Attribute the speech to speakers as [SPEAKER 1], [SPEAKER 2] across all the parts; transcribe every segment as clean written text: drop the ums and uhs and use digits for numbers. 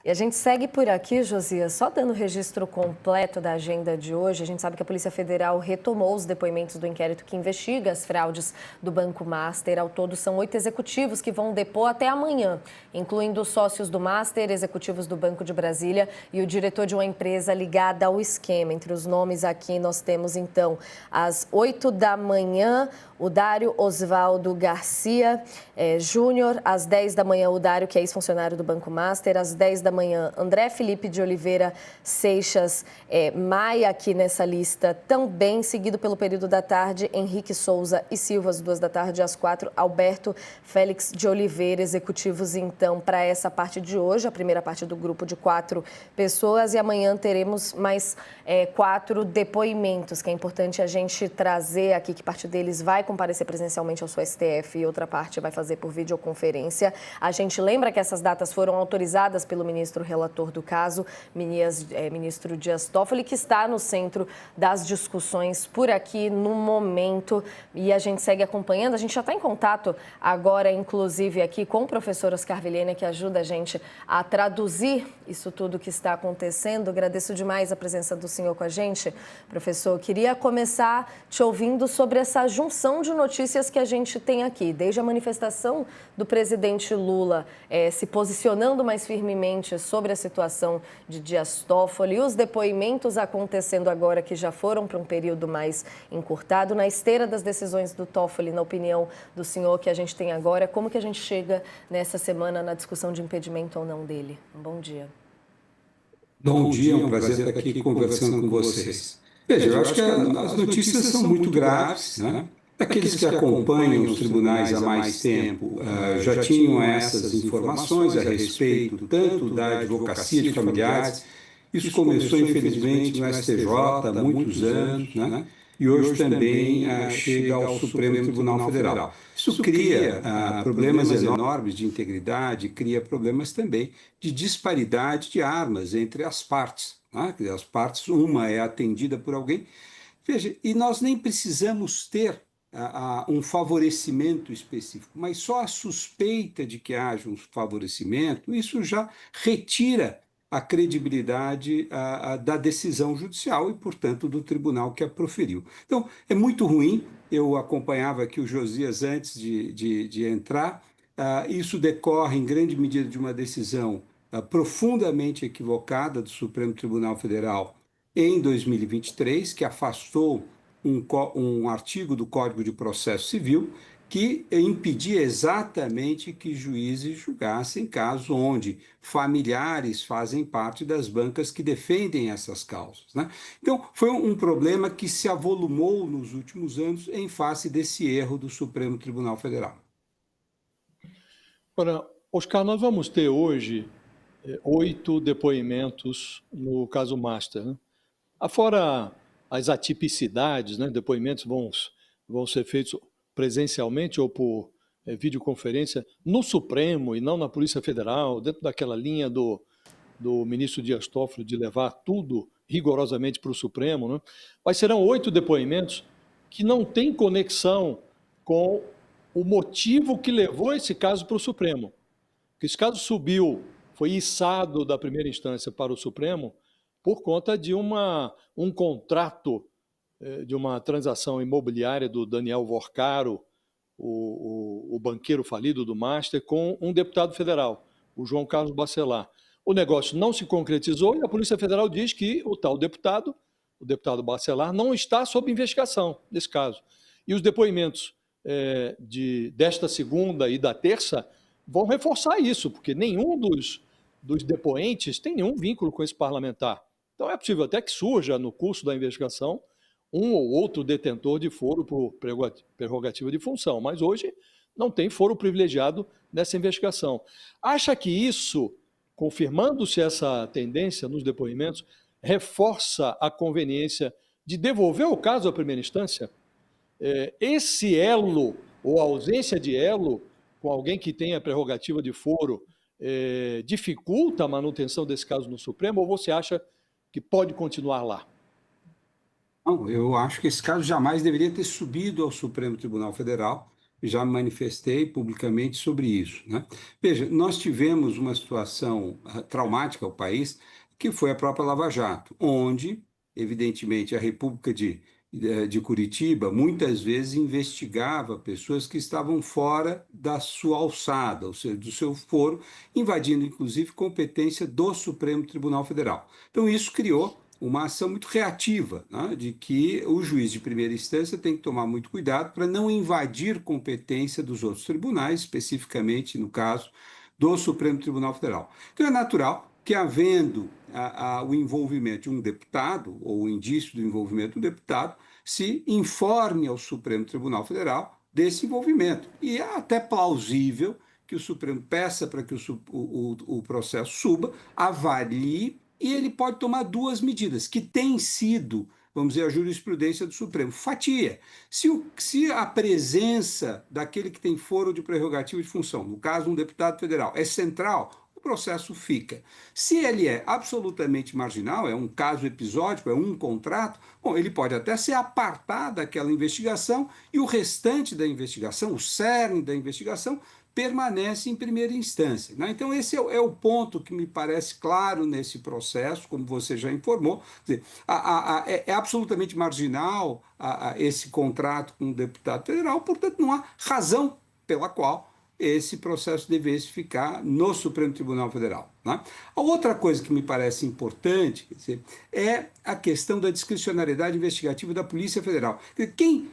[SPEAKER 1] E a gente segue por aqui, Josias, só dando o registro completo da agenda de hoje. A gente sabe que a Polícia Federal retomou os depoimentos do inquérito que investiga as fraudes do Banco Master. Ao todo, são 8 executivos que vão depor até amanhã, incluindo sócios do Master, executivos do Banco de Brasília e o diretor de uma empresa ligada ao esquema. Entre os nomes aqui, nós temos, então, às 8 da manhã, o Dário Osvaldo Garcia Júnior, às 10 da manhã, o Dário, que é ex-funcionário do Banco Master, às 10 da manhã, André Felipe de Oliveira Seixas Maia, aqui nessa lista também, seguido pelo período da tarde, Henrique Souza e Silva, às 2 da tarde, às 4, Alberto Félix de Oliveira, executivos, então, para essa parte de hoje, a primeira parte do grupo de 4 pessoas, e amanhã teremos mais 4 depoimentos, que é importante a gente trazer aqui, que parte deles vai comparecer presencialmente ao STF e outra parte vai fazer por videoconferência. A gente lembra que essas datas foram autorizadas pelo ministro relator do caso, ministro Dias Toffoli, que está no centro das discussões por aqui no momento, e a gente segue acompanhando. A gente já está em contato agora, inclusive, aqui com o professor Oscar Vilhena, que ajuda a gente a traduzir isso tudo que está acontecendo. Agradeço demais a presença do senhor com a gente, professor. Queria começar te ouvindo sobre essa junção de notícias que a gente tem aqui, desde a manifestação do presidente Lula se posicionando mais firmemente sobre a situação de Dias Toffoli, os depoimentos acontecendo agora que já foram para um período mais encurtado, na esteira das decisões do Toffoli, na opinião do senhor que a gente tem agora, como que a gente chega nessa semana na discussão de impedimento ou não dele? Um bom dia.
[SPEAKER 2] Bom dia, é um prazer estar aqui conversando com vocês. Veja, eu acho que as notícias são muito graves, né? Aqueles que acompanham os tribunais há mais tempo já tinham essas informações a respeito tanto da advocacia de familiares. Isso começou, infelizmente, no STJ há muitos anos, né? E hoje também chega ao Supremo Tribunal Federal. Isso cria problemas enormes de integridade, cria problemas também de disparidade de armas entre as partes, né? As partes, uma é atendida por alguém. Veja, e nós nem precisamos ter um favorecimento específico, mas só a suspeita de que haja um favorecimento, isso já retira a credibilidade da decisão judicial e, portanto, do tribunal que a proferiu. Então, é muito ruim. Eu acompanhava aqui o Josias antes de entrar. Isso decorre, em grande medida, de uma decisão profundamente equivocada do Supremo Tribunal Federal em 2023, que afastou um artigo do Código de Processo Civil que impedia exatamente que juízes julgassem casos onde familiares fazem parte das bancas que defendem essas causas, né? Então, foi um problema que se avolumou nos últimos anos em face desse erro do Supremo Tribunal Federal.
[SPEAKER 3] Ora, Oscar, nós vamos ter hoje 8 depoimentos no caso Master, né? Afora as atipicidades, né? Depoimentos vão ser feitos presencialmente ou por videoconferência no Supremo e não na Polícia Federal, dentro daquela linha do ministro Dias Toffoli de levar tudo rigorosamente para o Supremo, né? Mas serão 8 depoimentos que não têm conexão com o motivo que levou esse caso para o Supremo. Porque esse caso foi içado da primeira instância para o Supremo por conta de um contrato de uma transação imobiliária do Daniel Vorcaro, o banqueiro falido do Master, com um deputado federal, o João Carlos Bacelar. O negócio não se concretizou e a Polícia Federal diz que o tal deputado, o deputado Bacelar, não está sob investigação nesse caso. E os depoimentos desta segunda e da terça vão reforçar isso, porque nenhum dos depoentes tem nenhum vínculo com esse parlamentar. Então é possível até que surja no curso da investigação um ou outro detentor de foro por prerrogativa de função, mas hoje não tem foro privilegiado nessa investigação. Acha que isso, confirmando-se essa tendência nos depoimentos, reforça a conveniência de devolver o caso à primeira instância? Esse elo, ou a ausência de elo, com alguém que tenha prerrogativa de foro, dificulta a manutenção desse caso no Supremo, ou você acha que pode continuar lá?
[SPEAKER 2] Não, eu acho que esse caso jamais deveria ter subido ao Supremo Tribunal Federal. já me manifestei publicamente sobre isso, né? Veja, nós tivemos uma situação traumática ao país, que foi a própria Lava Jato, onde, evidentemente, a República de Curitiba muitas vezes investigava pessoas que estavam fora da sua alçada, ou seja, do seu foro, invadindo inclusive competência do Supremo Tribunal Federal. Então, isso criou uma ação muito reativa, né, de que o juiz de primeira instância tem que tomar muito cuidado para não invadir competência dos outros tribunais, especificamente no caso do Supremo Tribunal Federal. Então é natural que, havendo o envolvimento de um deputado, ou o indício do envolvimento do deputado, se informe ao Supremo Tribunal Federal desse envolvimento. E é até plausível que o Supremo peça para que o processo suba, avalie, e ele pode tomar duas medidas, que têm sido, vamos dizer, a jurisprudência do Supremo. Fatia. Se a presença daquele que tem foro de prerrogativa de função, no caso um deputado federal, é central, o processo fica. Se ele é absolutamente marginal, é um caso episódico, é um contrato, bom, ele pode até ser apartado daquela investigação e o restante da investigação, o cerne da investigação, permanece em primeira instância, né? Então, esse é o ponto que me parece claro nesse processo, como você já informou. Quer dizer, é absolutamente marginal esse contrato com o deputado federal, portanto, não há razão pela qual esse processo devesse ficar no Supremo Tribunal Federal, né? A outra coisa que me parece importante, quer dizer, é a questão da discricionariedade investigativa da Polícia Federal. Quem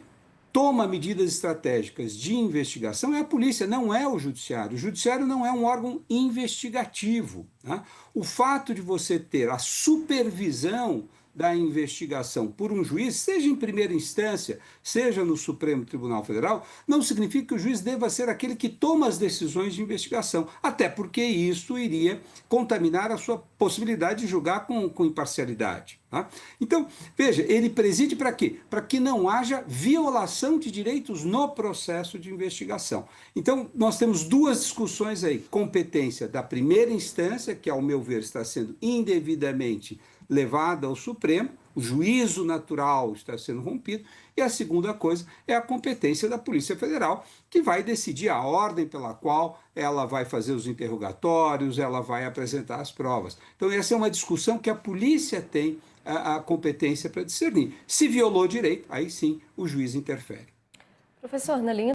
[SPEAKER 2] toma medidas estratégicas de investigação é a polícia, não é o judiciário. O judiciário não é um órgão investigativo, né? O fato de você ter a supervisão da investigação por um juiz, seja em primeira instância, seja no Supremo Tribunal Federal, não significa que o juiz deva ser aquele que toma as decisões de investigação, até porque isso iria contaminar a sua possibilidade de julgar com imparcialidade, tá? Então, veja, ele preside para quê? Para que não haja violação de direitos no processo de investigação. Então, nós temos duas discussões aí: competência da primeira instância, que, ao meu ver, está sendo indevidamente levada ao Supremo, o juízo natural está sendo rompido, e a segunda coisa é a competência da Polícia Federal, que vai decidir a ordem pela qual ela vai fazer os interrogatórios, ela vai apresentar as provas. Então, essa é uma discussão que a polícia tem a competência para discernir. Se violou direito, aí sim o juiz interfere.
[SPEAKER 1] Professor, na linha